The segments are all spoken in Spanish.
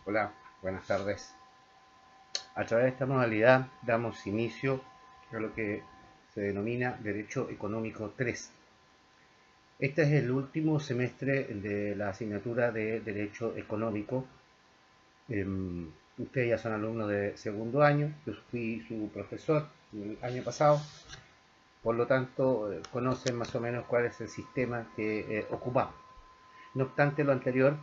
Hola, buenas tardes. A través de esta modalidad damos inicio a lo que se denomina Derecho Económico 3. Este es el último semestre de la asignatura de Derecho Económico. Ustedes ya son alumnos de segundo año, yo fui su profesor el año pasado, por lo tanto conocen más o menos cuál es el sistema que ocupamos. No obstante lo anterior,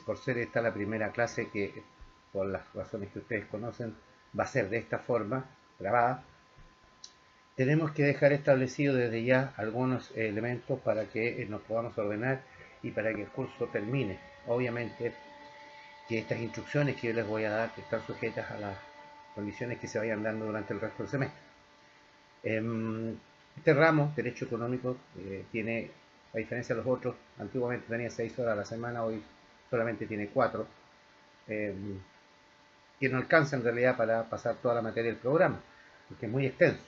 por ser esta la primera clase que, por las razones que ustedes conocen, va a ser de esta forma, grabada, tenemos que dejar establecido desde ya algunos elementos para que nos podamos ordenar y para que el curso termine. Obviamente que estas instrucciones que yo les voy a dar están sujetas a las condiciones que se vayan dando durante el resto del semestre. Este ramo, Derecho Económico, tiene, a diferencia de los otros, antiguamente tenía 6 horas a la semana, hoy solamente tiene 4, que no alcanza en realidad para pasar toda la materia del programa, porque es muy extenso.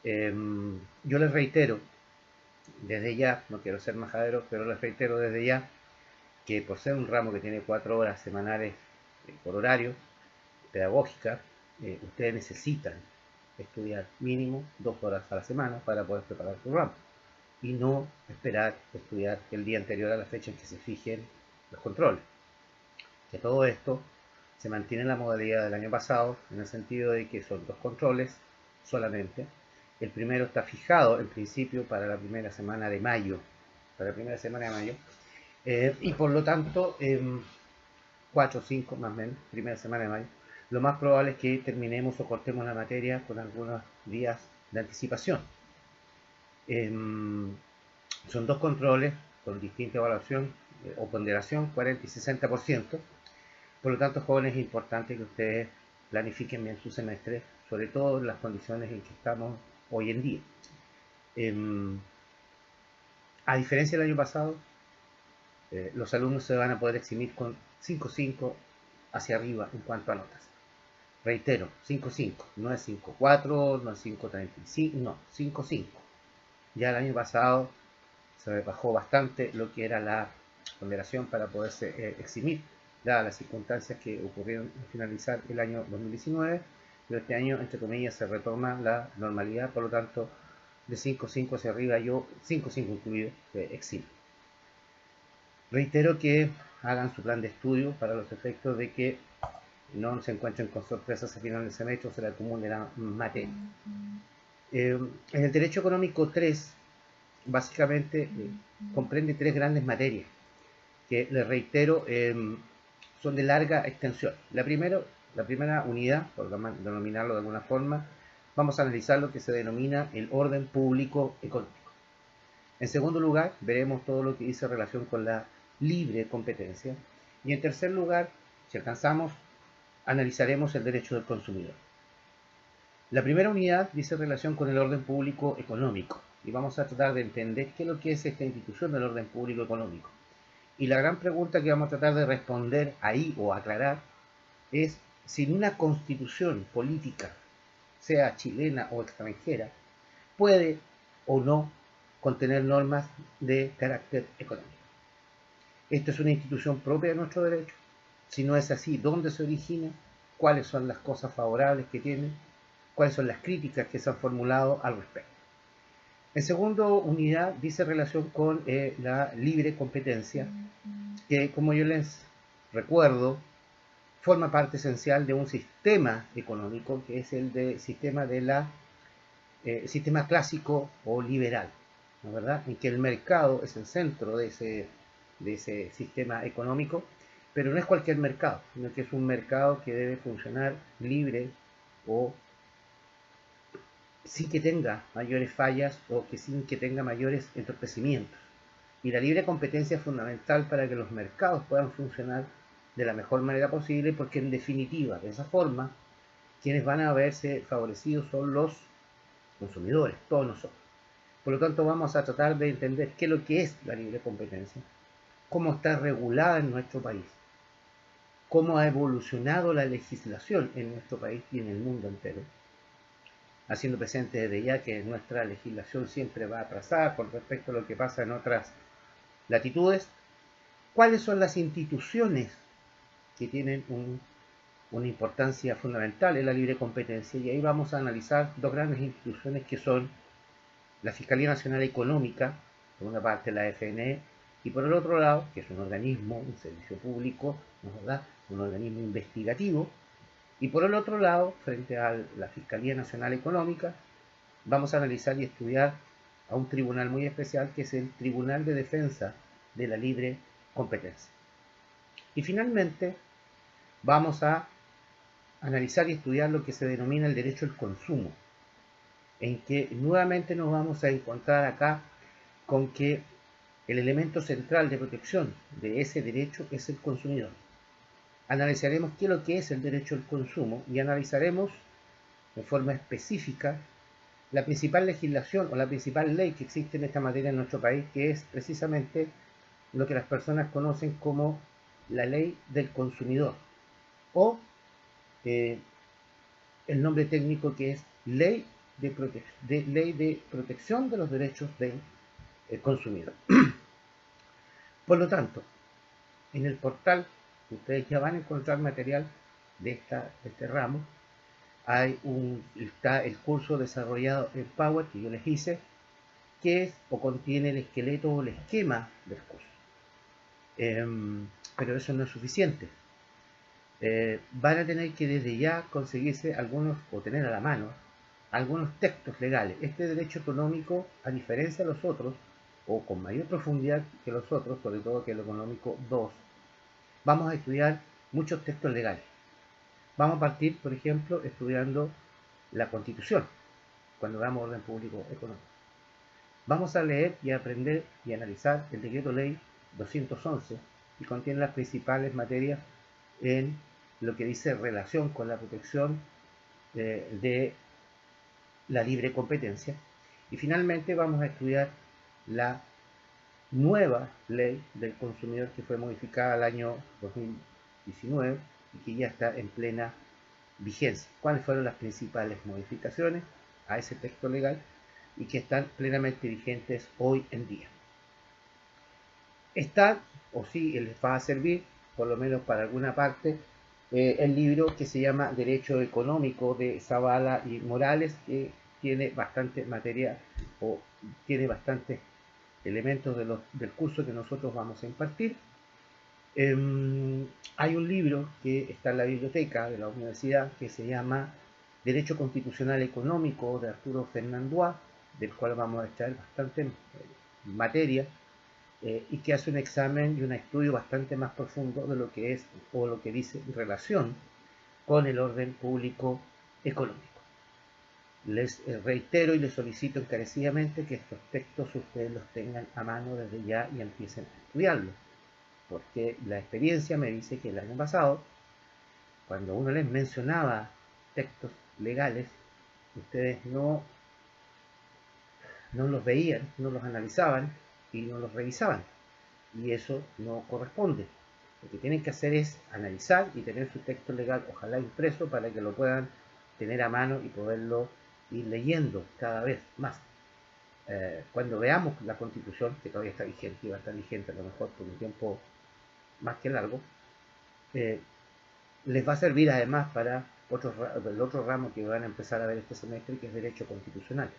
Yo les reitero desde ya, no quiero ser majadero, pero les reitero desde ya que por ser un ramo que tiene 4 horas semanales por horario, pedagógica, ustedes necesitan estudiar mínimo 2 horas a la semana para poder preparar su ramo y no esperar estudiar el día anterior a la fecha en que se fijen los controles. Que todo esto se mantiene en la modalidad del año pasado, en el sentido de que son 2 controles solamente. El primero está fijado en principio para la primera semana de mayo, y por lo tanto, 4 o 5 más o menos, primera semana de mayo, lo más probable es que terminemos o cortemos la materia con algunos días de anticipación. Son 2 controles con distinta evaluación o ponderación, 40 y 60%. Por lo tanto, jóvenes, es importante que ustedes planifiquen bien su semestre, sobre todo en las condiciones en que estamos hoy en día. A diferencia del año pasado, los alumnos se van a poder eximir con 5.5 hacia arriba en cuanto a notas. Reitero, 5.5, no es 5.4, no es 5.35, no, 5.5. Ya el año pasado se bajó bastante lo que era la ponderación para poderse eximir, dadas las circunstancias que ocurrieron al finalizar el año 2019, pero este año, entre comillas, se retoma la normalidad, por lo tanto, de 5.5 hacia arriba, yo 5.5 incluido, eximo. Reitero que hagan su plan de estudio para los efectos de que no se encuentren con sorpresas al final del semestre o se le acumule la materia. En el Derecho Económico 3, básicamente comprende 3 grandes materias que, les reitero, son de larga extensión. La primera unidad, por denominarlo de alguna forma, vamos a analizar lo que se denomina el orden público económico. En segundo lugar, veremos todo lo que dice relación con la libre competencia. Y en tercer lugar, si alcanzamos, analizaremos el derecho del consumidor. La primera unidad dice relación con el orden público económico y vamos a tratar de entender qué es lo que es esta institución del orden público económico. Y la gran pregunta que vamos a tratar de responder ahí o aclarar es si en una constitución política, sea chilena o extranjera, puede o no contener normas de carácter económico. Esta es una institución propia de nuestro derecho. Si no es así, ¿dónde se origina? ¿Cuáles son las cosas favorables que tiene? ¿Cuáles son las críticas que se han formulado al respecto? En segunda unidad dice relación con la libre competencia, que, como yo les recuerdo, forma parte esencial de un sistema económico que es el sistema sistema clásico o liberal, ¿no es verdad? En que el mercado es el centro de ese sistema económico, pero no es cualquier mercado, sino que es un mercado que debe funcionar libre o sin que tenga mayores fallas o que sin que tenga mayores entorpecimientos. Y la libre competencia es fundamental para que los mercados puedan funcionar de la mejor manera posible, porque en definitiva, de esa forma, quienes van a verse favorecidos son los consumidores, todos nosotros. Por lo tanto, vamos a tratar de entender qué es lo que es la libre competencia, cómo está regulada en nuestro país, cómo ha evolucionado la legislación en nuestro país y en el mundo entero, haciendo presente desde ya que nuestra legislación siempre va atrasada con respecto a lo que pasa en otras latitudes, cuáles son las instituciones que tienen una importancia fundamental en la libre competencia, y ahí vamos a analizar dos grandes instituciones que son la Fiscalía Nacional Económica, por una parte la FNE, y por el otro lado, que es un organismo, un servicio público, ¿no es verdad?, un organismo investigativo, y por el otro lado, frente a la Fiscalía Nacional Económica, vamos a analizar y estudiar a un tribunal muy especial, que es el Tribunal de Defensa de la Libre Competencia. Y finalmente, vamos a analizar y estudiar lo que se denomina el derecho al consumo, en que nuevamente nos vamos a encontrar acá con que el elemento central de protección de ese derecho es el consumidor. Analizaremos qué es lo que es el derecho al consumo y analizaremos de forma específica la principal legislación o la principal ley que existe en esta materia en nuestro país, que es precisamente lo que las personas conocen como la ley del consumidor, o el nombre técnico que es ley de protección de los derechos del consumidor. Por lo tanto, en el portal ustedes ya van a encontrar material de este ramo. Está el curso desarrollado en Power que yo les hice, que es o contiene el esqueleto o el esquema del curso. Pero eso no es suficiente. Van a tener que desde ya conseguirse algunos, o tener a la mano, algunos textos legales. Este derecho económico, a diferencia de los otros, o con mayor profundidad que los otros, sobre todo que el económico 2, vamos a estudiar muchos textos legales. Vamos a partir, por ejemplo, estudiando la Constitución, cuando veamos orden público económico. Vamos a leer y aprender y analizar el Decreto Ley 211, y contiene las principales materias en lo que dice relación con la protección de la libre competencia. Y finalmente vamos a estudiar la nueva ley del consumidor, que fue modificada el año 2019 y que ya está en plena vigencia. ¿Cuáles fueron las principales modificaciones a ese texto legal y que están plenamente vigentes hoy en día? Está, o sí, les va a servir, por lo menos para alguna parte, el libro que se llama Derecho Económico de Zavala y Morales, que tiene bastante materia o tiene bastantes elementos del curso que nosotros vamos a impartir. Hay un libro que está en la biblioteca de la universidad que se llama Derecho Constitucional Económico de Arturo Fernandois, del cual vamos a extraer bastante materia, y que hace un examen y un estudio bastante más profundo de lo que es o lo que dice en relación con el orden público económico. Les reitero y les solicito encarecidamente que estos textos ustedes los tengan a mano desde ya y empiecen a estudiarlos, porque la experiencia me dice que el año pasado, cuando uno les mencionaba textos legales, ustedes no los veían, no los analizaban y no los revisaban, y eso no corresponde. Lo que tienen que hacer es analizar y tener su texto legal, ojalá impreso, para que lo puedan tener a mano y poderlo ir leyendo cada vez más. Cuando veamos la Constitución, que todavía está vigente y va a estar vigente a lo mejor por un tiempo más que largo, les va a servir además para el otro ramo que van a empezar a ver este semestre, que es Derecho Constitucional.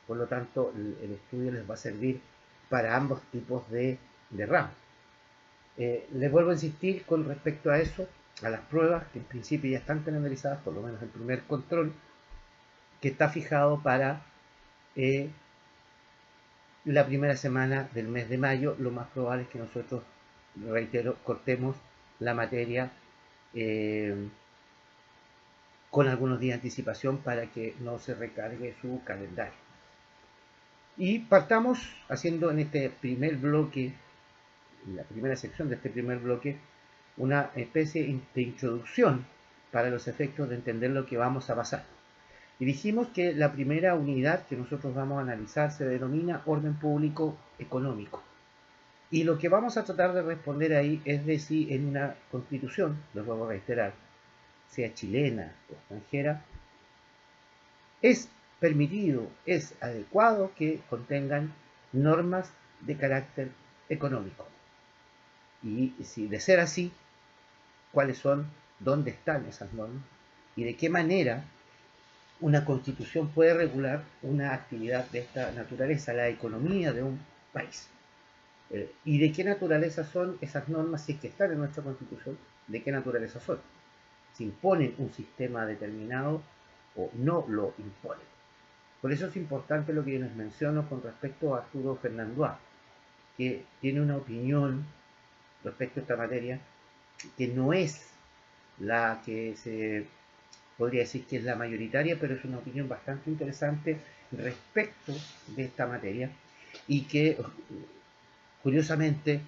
Por lo tanto, el estudio les va a servir para ambos tipos de ramos. Les vuelvo a insistir con respecto a eso, a las pruebas, que en principio ya están calendarizadas, por lo menos el primer control, que está fijado para la primera semana del mes de mayo. Lo más probable es que nosotros, reitero, cortemos la materia con algunos días de anticipación para que no se recargue su calendario. Y partamos haciendo en este primer bloque, en la primera sección de este primer bloque, una especie de introducción para los efectos de entender lo que vamos a pasar. Y dijimos que la primera unidad que nosotros vamos a analizar se denomina orden público económico. Y lo que vamos a tratar de responder ahí es de si en una constitución, lo vuelvo a reiterar, sea chilena o extranjera, es permitido, es adecuado que contengan normas de carácter económico. Y si de ser así, cuáles son, dónde están esas normas y de qué manera una constitución puede regular una actividad de esta naturaleza, la economía de un país. ¿Y de qué naturaleza son esas normas si es que están en nuestra constitución? ¿De qué naturaleza son? Si imponen un sistema determinado o no lo imponen. Por eso es importante lo que yo les menciono con respecto a Arturo Fernandois, que tiene una opinión respecto a esta materia que no es la que se podría decir que es la mayoritaria, pero es una opinión bastante interesante respecto de esta materia y que curiosamente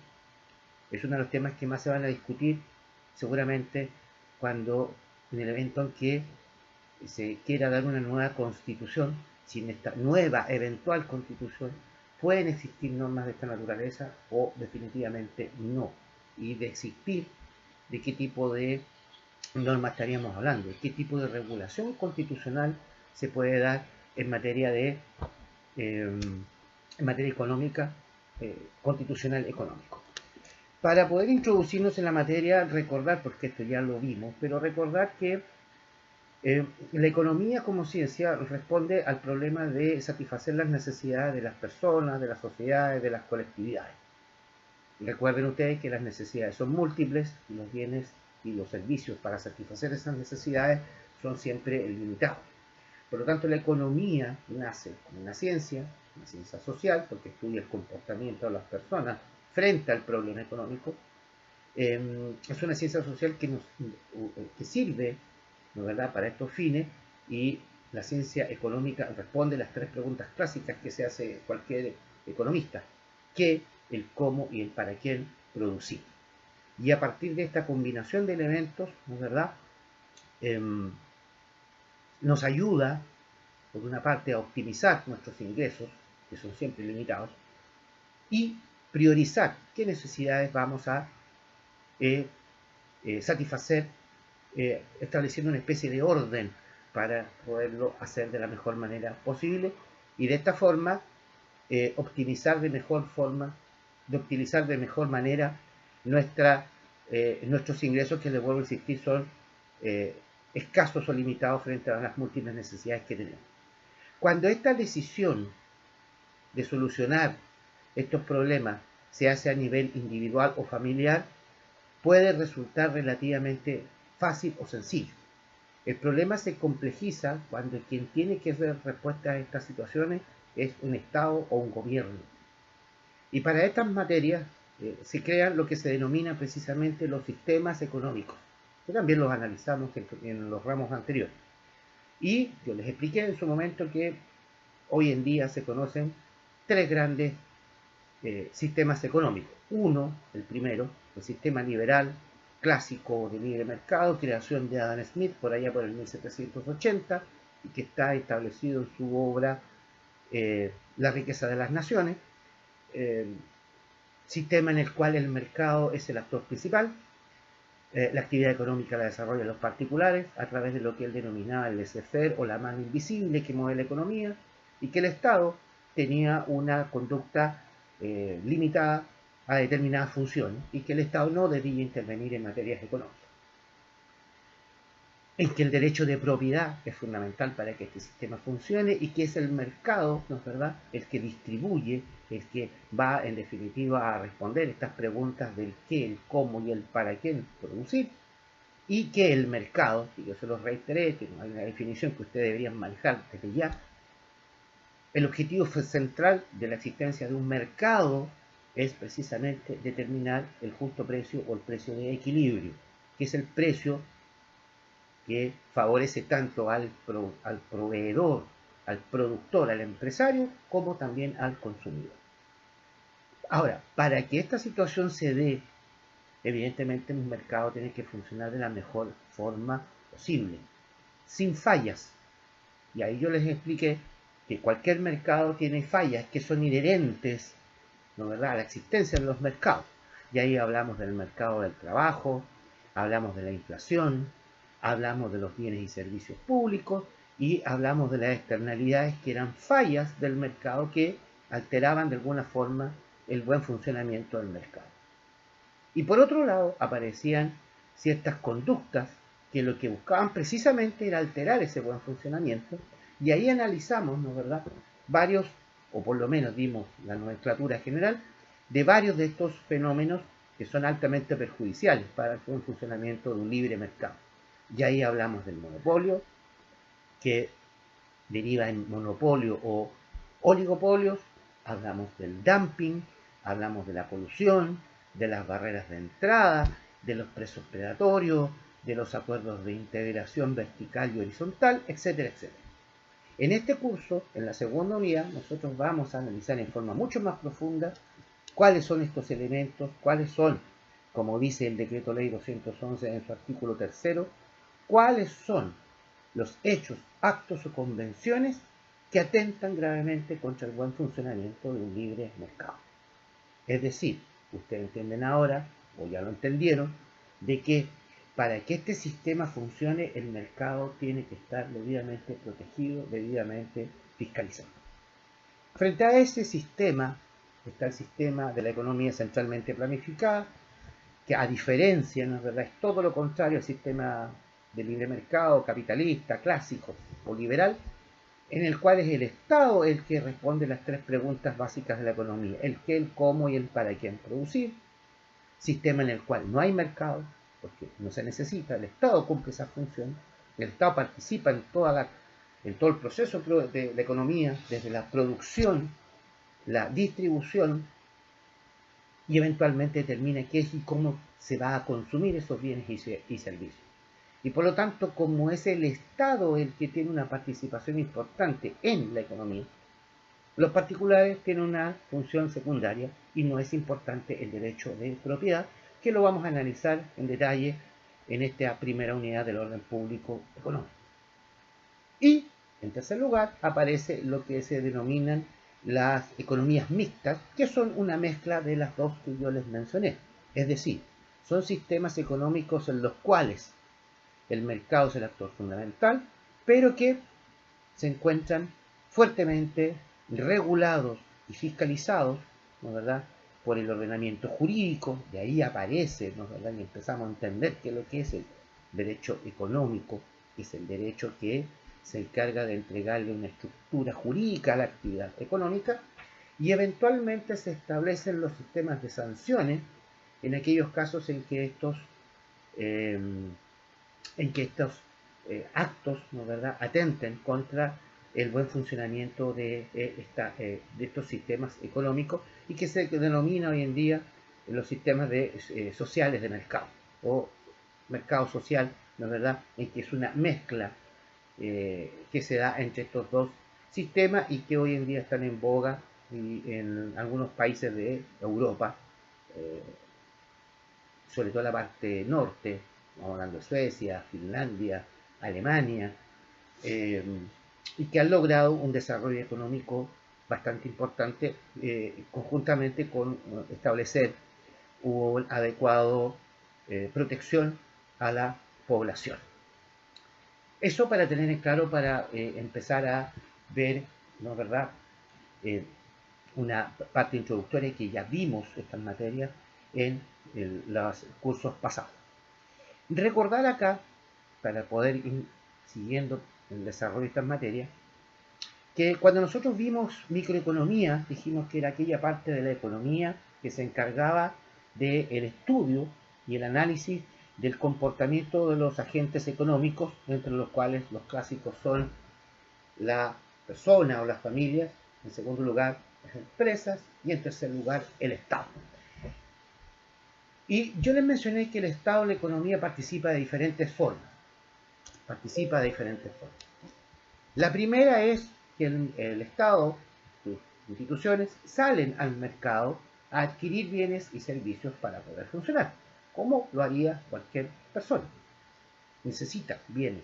es uno de los temas que más se van a discutir seguramente cuando en el evento en que se quiera dar una nueva constitución. Si en esta nueva eventual constitución pueden existir normas de esta naturaleza o definitivamente no, y de existir, de qué tipo de normas estaríamos hablando, de qué tipo de regulación constitucional se puede dar en materia de en materia económica, constitucional económico. Para poder introducirnos en la materia, recordar, porque esto ya lo vimos, pero recordar que la economía como ciencia responde al problema de satisfacer las necesidades de las personas, de las sociedades, de las colectividades. Recuerden ustedes que las necesidades son múltiples y los bienes y los servicios para satisfacer esas necesidades son siempre limitados. Por lo tanto, la economía nace como una ciencia social, porque estudia el comportamiento de las personas frente al problema económico. Es una ciencia social que sirve, ¿no verdad?, para estos fines, y la ciencia económica responde a las tres preguntas clásicas que se hace cualquier economista: ¿qué?, el cómo y el para quién producir. Y a partir de esta combinación de elementos, ¿no verdad?, nos ayuda, por una parte, a optimizar nuestros ingresos, que son siempre limitados, y priorizar qué necesidades vamos a satisfacer, estableciendo una especie de orden para poderlo hacer de la mejor manera posible y de esta forma optimizar de mejor manera nuestros ingresos, que les vuelvo a insistir son escasos o limitados frente a las múltiples necesidades que tenemos. Cuando esta decisión de solucionar estos problemas se hace a nivel individual o familiar, puede resultar relativamente fácil o sencillo. El problema se complejiza cuando quien tiene que dar respuesta a estas situaciones es un Estado o un gobierno. Y para estas materias se crean lo que se denomina precisamente los sistemas económicos, que también los analizamos en los ramos anteriores. Y yo les expliqué en su momento que hoy en día se conocen tres grandes sistemas económicos. Uno, el primero, el sistema liberal clásico de libre mercado, creación de Adam Smith por allá por el 1780, y que está establecido en su obra La riqueza de las naciones, sistema en el cual el mercado es el actor principal. La actividad económica la desarrollan los particulares a través de lo que él denominaba el laissez-faire o la mano invisible que mueve la economía, y que el Estado tenía una conducta limitada a determinadas funciones y que el Estado no debía intervenir en materias económicas. En que el derecho de propiedad es fundamental para que este sistema funcione y que es el mercado, ¿no es verdad?, el que distribuye, el que va en definitiva a responder estas preguntas del qué, el cómo y el para qué producir, y que el mercado, y yo se los reiteré, que hay una definición que ustedes deberían manejar desde ya, el objetivo central de la existencia de un mercado es precisamente determinar el justo precio o el precio de equilibrio, que es el precio que favorece tanto al proveedor, al productor, al empresario, como también al consumidor. Ahora, para que esta situación se dé, evidentemente un mercado tiene que funcionar de la mejor forma posible, sin fallas. Y ahí yo les expliqué que cualquier mercado tiene fallas que son inherentes, ¿no verdad?, a la existencia de los mercados. Y ahí hablamos del mercado del trabajo, hablamos de la inflación, hablamos de los bienes y servicios públicos y hablamos de las externalidades que eran fallas del mercado que alteraban de alguna forma el buen funcionamiento del mercado. Y por otro lado aparecían ciertas conductas que lo que buscaban precisamente era alterar ese buen funcionamiento, y ahí analizamos, ¿no es verdad?, varios, o por lo menos dimos la nomenclatura general, de varios de estos fenómenos que son altamente perjudiciales para el buen funcionamiento de un libre mercado. Y ahí hablamos del monopolio, que deriva en monopolio o oligopolios, hablamos del dumping, hablamos de la polución, de las barreras de entrada, de los precios predatorios, de los acuerdos de integración vertical y horizontal, etcétera, etcétera. En este curso, en la segunda unidad, nosotros vamos a analizar en forma mucho más profunda cuáles son estos elementos, cuáles son, como dice el Decreto Ley 211 en su artículo 3, cuáles son los hechos, actos o convenciones que atentan gravemente contra el buen funcionamiento de un libre mercado. Es decir, ustedes entienden ahora, o ya lo entendieron, de que para que este sistema funcione, el mercado tiene que estar debidamente protegido, debidamente fiscalizado. Frente a ese sistema, está el sistema de la economía centralmente planificada, que a diferencia, ¿no es verdad?, es todo lo contrario al sistema de libre mercado, capitalista, clásico o liberal, en el cual es el Estado el que responde las tres preguntas básicas de la economía: el qué, el cómo y el para quién producir. Sistema en el cual no hay mercado, porque no se necesita, el Estado cumple esa función, el Estado participa en todo el proceso de la economía, desde la producción, la distribución, y eventualmente determina qué es y cómo se va a consumir esos bienes y servicios. Y por lo tanto, como es el Estado el que tiene una participación importante en la economía, los particulares tienen una función secundaria y no es importante el derecho de propiedad, que lo vamos a analizar en detalle en esta primera unidad del orden público económico. Y, en tercer lugar, aparece lo que se denominan las economías mixtas, que son una mezcla de las dos que yo les mencioné. Es decir, son sistemas económicos en los cuales el mercado es el actor fundamental, pero que se encuentran fuertemente regulados y fiscalizados, ¿no es verdad?, por el ordenamiento jurídico. De ahí aparece, ¿no es verdad?, y empezamos a entender qué es lo que es el derecho económico, que es el derecho que se encarga de entregarle una estructura jurídica a la actividad económica, y eventualmente se establecen los sistemas de sanciones en aquellos casos en que estos actos, ¿no es verdad?, atenten contra el buen funcionamiento de estos sistemas económicos, y que se denomina hoy en día los sistemas sociales de mercado, o mercado social, ¿no es verdad?, en que es una mezcla que se da entre estos dos sistemas y que hoy en día están en boga en algunos países de Europa, sobre todo la parte norte, estamos hablando de Suecia, Finlandia, Alemania, y que han logrado un desarrollo económico bastante importante, conjuntamente con establecer una adecuada protección a la población. Eso para tener en claro, para empezar a ver, ¿no es verdad?, una parte introductoria que ya vimos estas materias en los cursos pasados. Recordar acá, para poder ir siguiendo el desarrollo de estas materias, que cuando nosotros vimos microeconomía, dijimos que era aquella parte de la economía que se encargaba del estudio y el análisis del comportamiento de los agentes económicos, entre los cuales los clásicos son la persona o las familias, en segundo lugar las empresas, y en tercer lugar el Estado. Y yo les mencioné que el Estado en la economía participa de diferentes formas. La primera es que el Estado, sus instituciones, salen al mercado a adquirir bienes y servicios para poder funcionar, como lo haría cualquier persona. Necesita bienes,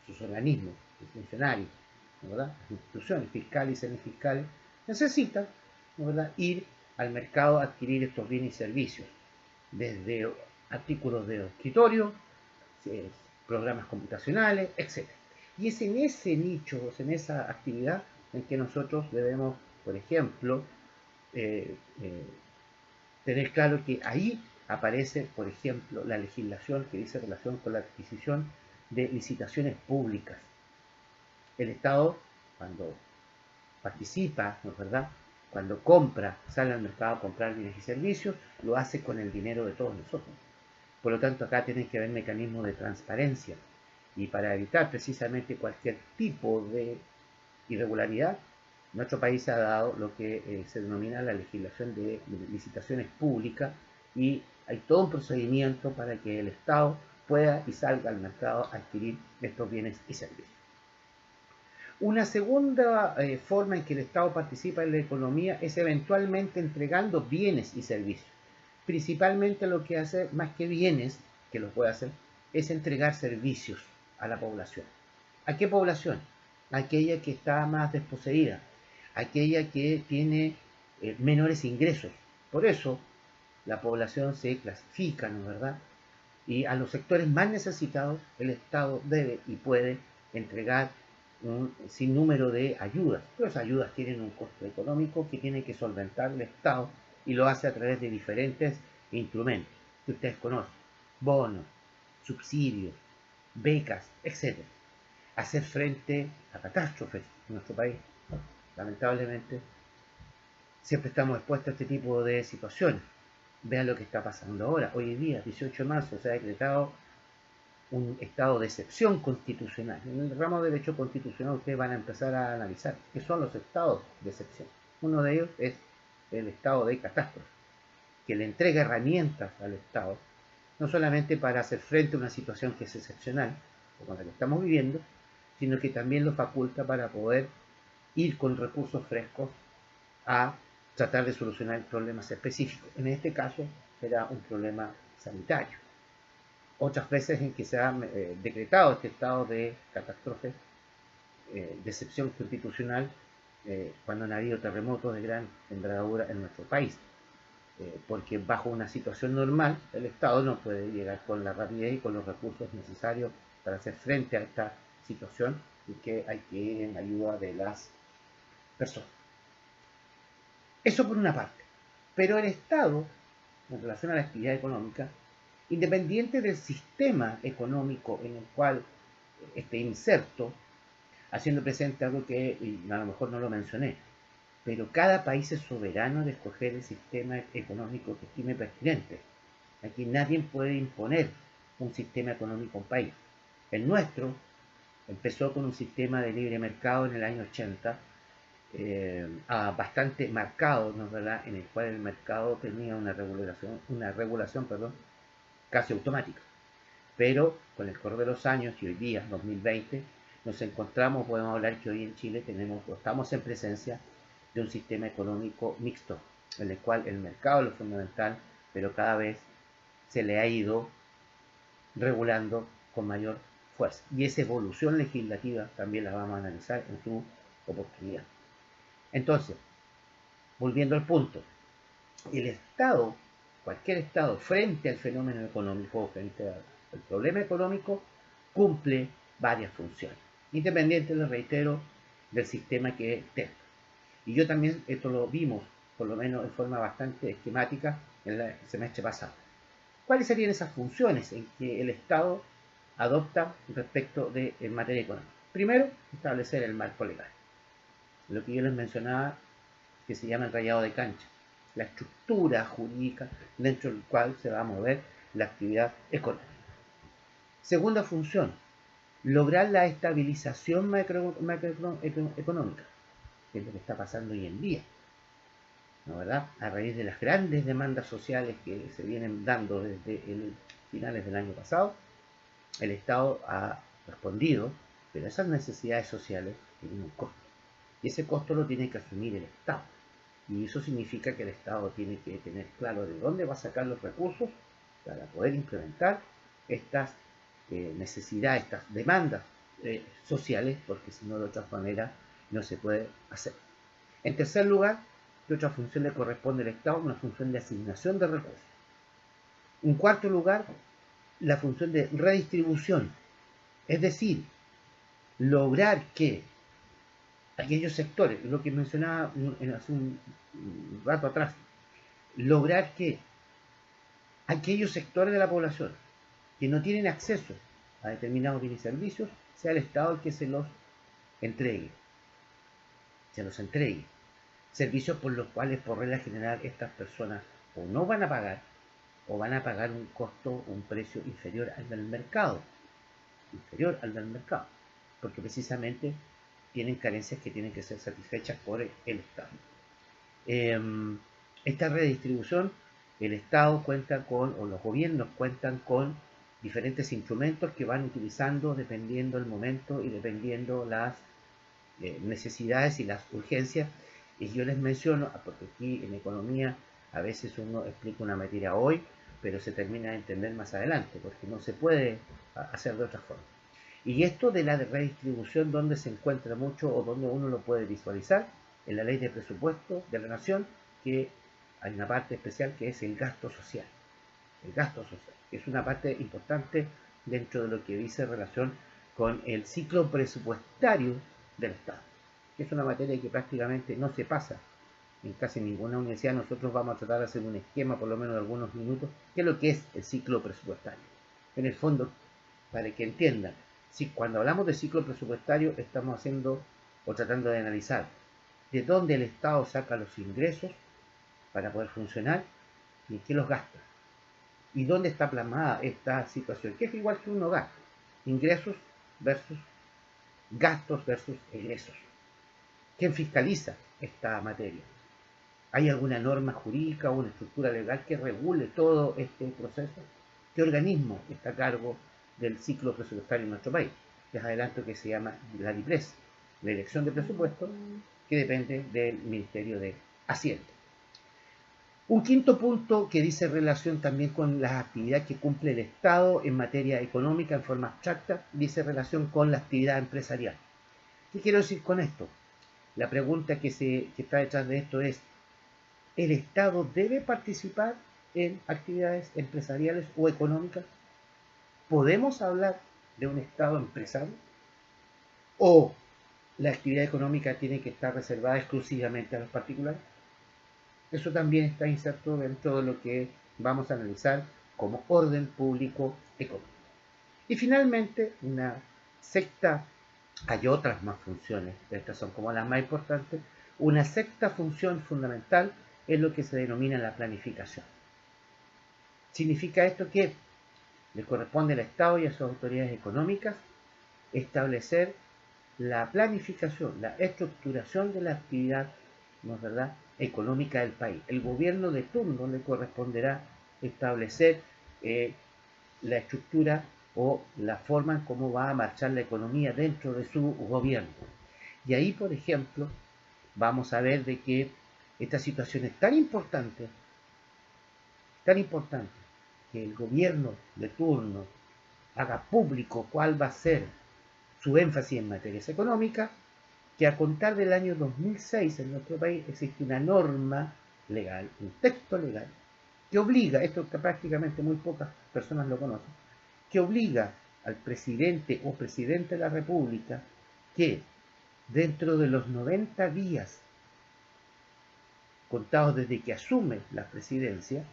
sus organismos, sus funcionarios, ¿verdad?, las instituciones fiscales y semifiscales, necesitan, ¿verdad?, ir al mercado a adquirir estos bienes y servicios, desde artículos de escritorio, programas computacionales, etc. Y es en ese nicho, es en esa actividad en que nosotros debemos, por ejemplo, tener claro que ahí aparece, por ejemplo, la legislación que dice relación con la adquisición de licitaciones públicas. El Estado, cuando participa, ¿no es verdad? Cuando compra, sale al mercado a comprar bienes y servicios, lo hace con el dinero de todos nosotros. Por lo tanto, acá tiene que haber mecanismos de transparencia. Y para evitar precisamente cualquier tipo de irregularidad, nuestro país ha dado lo que se denomina la legislación de licitaciones públicas y hay todo un procedimiento para que el Estado pueda y salga al mercado a adquirir estos bienes y servicios. Una segunda forma en que el Estado participa en la economía es eventualmente entregando bienes y servicios. Principalmente lo que hace, más que bienes, que lo puede hacer, es entregar servicios a la población. ¿A qué población? Aquella que está más desposeída, aquella que tiene menores ingresos. Por eso la población se clasifica, ¿no es verdad? Y a los sectores más necesitados el Estado debe y puede entregar un sinnúmero de ayudas. Pero esas ayudas tienen un costo económico que tiene que solventar el Estado y lo hace a través de diferentes instrumentos que ustedes conocen: bonos, subsidios, becas, etc. Hacer frente a catástrofes en nuestro país. Lamentablemente, siempre estamos expuestos a este tipo de situaciones. Vean lo que está pasando ahora. Hoy en día, 18 de marzo, se ha decretado un estado de excepción constitucional. En el ramo de derecho constitucional ustedes van a empezar a analizar qué son los estados de excepción. Uno de ellos es el estado de catástrofe, que le entrega herramientas al Estado, no solamente para hacer frente a una situación que es excepcional, como la que estamos viviendo, sino que también lo faculta para poder ir con recursos frescos a tratar de solucionar problemas específicos. En este caso será un problema sanitario. Otras veces en que se ha decretado este estado de catástrofe, de excepción constitucional, cuando han habido terremotos de gran envergadura en nuestro país. Porque bajo una situación normal el Estado no puede llegar con la rapidez y con los recursos necesarios para hacer frente a esta situación y que hay que ir en ayuda de las personas. Eso por una parte. Pero el Estado, en relación a la actividad económica, independiente del sistema económico en el cual esté inserto, haciendo presente algo que a lo mejor no lo mencioné, pero cada país es soberano de escoger el sistema económico que estime pertinente. Aquí nadie puede imponer un sistema económico a un país. El nuestro empezó con un sistema de libre mercado en el año 80, bastante marcado, ¿no es verdad?, en el cual el mercado tenía una regulación casi automática. Pero con el correr de los años y hoy día, 2020, nos encontramos, podemos hablar que hoy en Chile estamos en presencia de un sistema económico mixto, en el cual el mercado es lo fundamental, pero cada vez se le ha ido regulando con mayor fuerza. Y esa evolución legislativa también la vamos a analizar en su oportunidad. Entonces, volviendo al punto, el Estado, cualquier Estado, frente al fenómeno económico, frente al problema económico, cumple varias funciones, independiente, les reitero, del sistema que tenga. Y yo también, esto lo vimos, por lo menos en forma bastante esquemática, en el semestre pasado. ¿Cuáles serían esas funciones en que el Estado adopta respecto de en materia económica? Primero, establecer el marco legal. Lo que yo les mencionaba, que se llama el rayado de cancha, la estructura jurídica dentro del cual se va a mover la actividad económica. Segunda función, lograr la estabilización macroeconómica, que es lo que está pasando hoy en día, ¿no, verdad? A raíz de las grandes demandas sociales que se vienen dando desde finales del año pasado, el Estado ha respondido, pero esas necesidades sociales tienen un costo. Y ese costo lo tiene que asumir el Estado. Y eso significa que el Estado tiene que tener claro de dónde va a sacar los recursos para poder implementar estas necesidades, estas demandas sociales, porque si no, de otra manera no se puede hacer. En tercer lugar, ¿qué otra función le corresponde al Estado? Una función de asignación de recursos. En cuarto lugar, la función de redistribución, es decir, lograr que aquellos sectores, lo que mencionaba hace un rato atrás, lograr que aquellos sectores de la población que no tienen acceso a determinados bienes y servicios, sea el Estado el que entregue, se los entregue. Servicios por los cuales, por regla general, estas personas o no van a pagar, o van a pagar un costo, un precio inferior al del mercado, porque precisamente tienen carencias que tienen que ser satisfechas por el Estado. Esta redistribución, el Estado cuenta con, o los gobiernos cuentan con diferentes instrumentos que van utilizando dependiendo el momento y dependiendo las necesidades y las urgencias. Y yo les menciono, porque aquí en economía a veces uno explica una materia hoy, pero se termina de entender más adelante, porque no se puede hacer de otra forma. Y esto de la redistribución, donde se encuentra mucho o donde uno lo puede visualizar, en la ley de presupuesto de la nación, que hay una parte especial que es el gasto social. El gasto social, que es una parte importante dentro de lo que dice en relación con el ciclo presupuestario del Estado, que es una materia que prácticamente no se pasa en casi ninguna universidad. Nosotros vamos a tratar de hacer un esquema, por lo menos de algunos minutos, que es lo que es el ciclo presupuestario. En el fondo, para que entiendan, si cuando hablamos de ciclo presupuestario estamos haciendo o tratando de analizar de dónde el Estado saca los ingresos para poder funcionar y en qué los gasta. Y dónde está plasmada esta situación, que es igual que un hogar. Ingresos versus gastos versus egresos. ¿Quién fiscaliza esta materia? ¿Hay alguna norma jurídica o una estructura legal que regule todo este proceso? ¿Qué organismo está a cargo del ciclo presupuestario en nuestro país? Les adelanto que se llama la DIPRES, la Dirección de Presupuestos, que depende del Ministerio de Hacienda. Un quinto punto que dice relación también con las actividades que cumple el Estado en materia económica en forma abstracta, dice relación con la actividad empresarial. ¿Qué quiero decir con esto? La pregunta que está detrás de esto es, ¿el Estado debe participar en actividades empresariales o económicas? ¿Podemos hablar de un Estado empresario? ¿O la actividad económica tiene que estar reservada exclusivamente a los particulares? Eso también está inserto dentro de lo que vamos a analizar como orden público económico. Y finalmente, una sexta, hay otras más funciones, estas son como las más importantes, una sexta función fundamental es lo que se denomina la planificación. Significa esto que le corresponde al Estado y a sus autoridades económicas establecer la planificación, la estructuración de la actividad, ¿no es verdad?, económica del país. El gobierno de turno le corresponderá establecer la estructura o la forma en cómo va a marchar la economía dentro de su gobierno. Y ahí, por ejemplo, vamos a ver de que esta situación es tan importante, que el gobierno de turno haga público cuál va a ser su énfasis en materias económicas, que a contar del año 2006 en nuestro país existe una norma legal, un texto legal, que obliga, esto que prácticamente muy pocas personas lo conocen, que obliga al presidente o presidente de la República que dentro de los 90 días contados desde que asume la presidencia,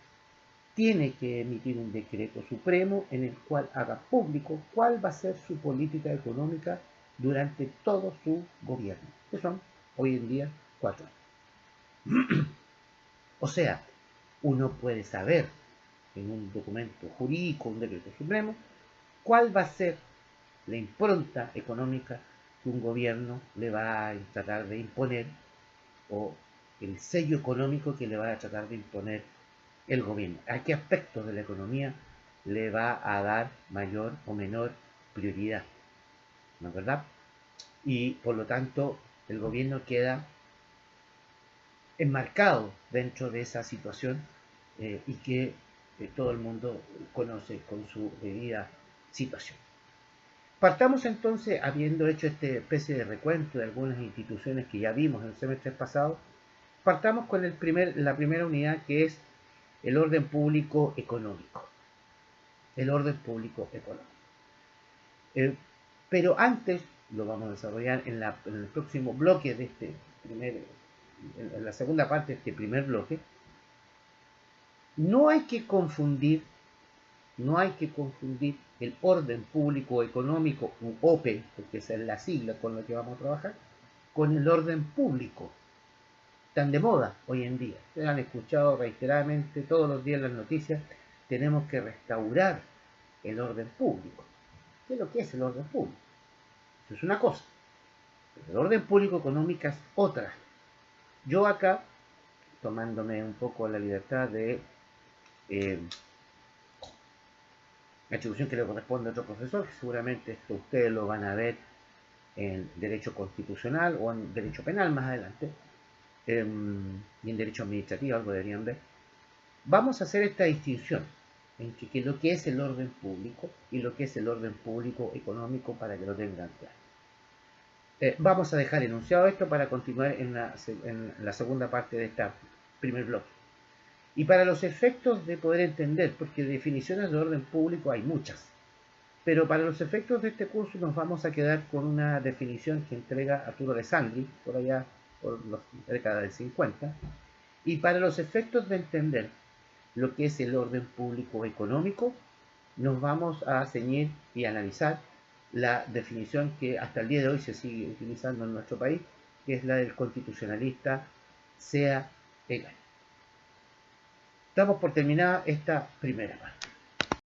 tiene que emitir un decreto supremo en el cual haga público cuál va a ser su política económica durante todo su gobierno, que son hoy en día 4 años. O sea, uno puede saber en un documento jurídico, un decreto supremo, cuál va a ser la impronta económica que un gobierno le va a tratar de imponer, o el sello económico que le va a tratar de imponer el gobierno. ¿A qué aspectos de la economía le va a dar mayor o menor prioridad? ¿No es verdad? Y por lo tanto el gobierno queda enmarcado dentro de esa situación y que todo el mundo conoce con su debida situación. Partamos entonces, habiendo hecho esta especie de recuento de algunas instituciones que ya vimos en el semestre pasado, partamos con la primera unidad, que es el orden público económico. El orden público económico. Pero antes, lo vamos a desarrollar en el próximo bloque de en la segunda parte de este primer bloque, No hay que confundir, no hay que confundir el orden público económico, u OPE, porque esa es la sigla con la que vamos a trabajar, con el orden público, tan de moda hoy en día. Ustedes han escuchado reiteradamente todos los días en las noticias, tenemos que restaurar el orden público. ¿Qué es lo que es el orden público? Eso es una cosa. Pero el orden público económico es otra. Yo acá, tomándome un poco la libertad de eh, la atribución que le corresponde a otro profesor, que seguramente esto ustedes lo van a ver en derecho constitucional o en derecho penal más adelante, y en derecho administrativo algo deberían ver. Vamos a hacer esta distinción entre lo que es el orden público y lo que es el orden público económico para que lo tengan claro. Vamos a dejar enunciado esto para continuar en la segunda parte de este primer bloque. Y para los efectos de poder entender, porque definiciones de orden público hay muchas, pero para los efectos de este curso nos vamos a quedar con una definición que entrega Arturo Alessandri, por allá por la década del 50, y para los efectos de entender lo que es el orden público económico, nos vamos a ceñir y analizar la definición que hasta el día de hoy se sigue utilizando en nuestro país, que es la del constitucionalista Sea Egan. Damos por terminada esta primera parte.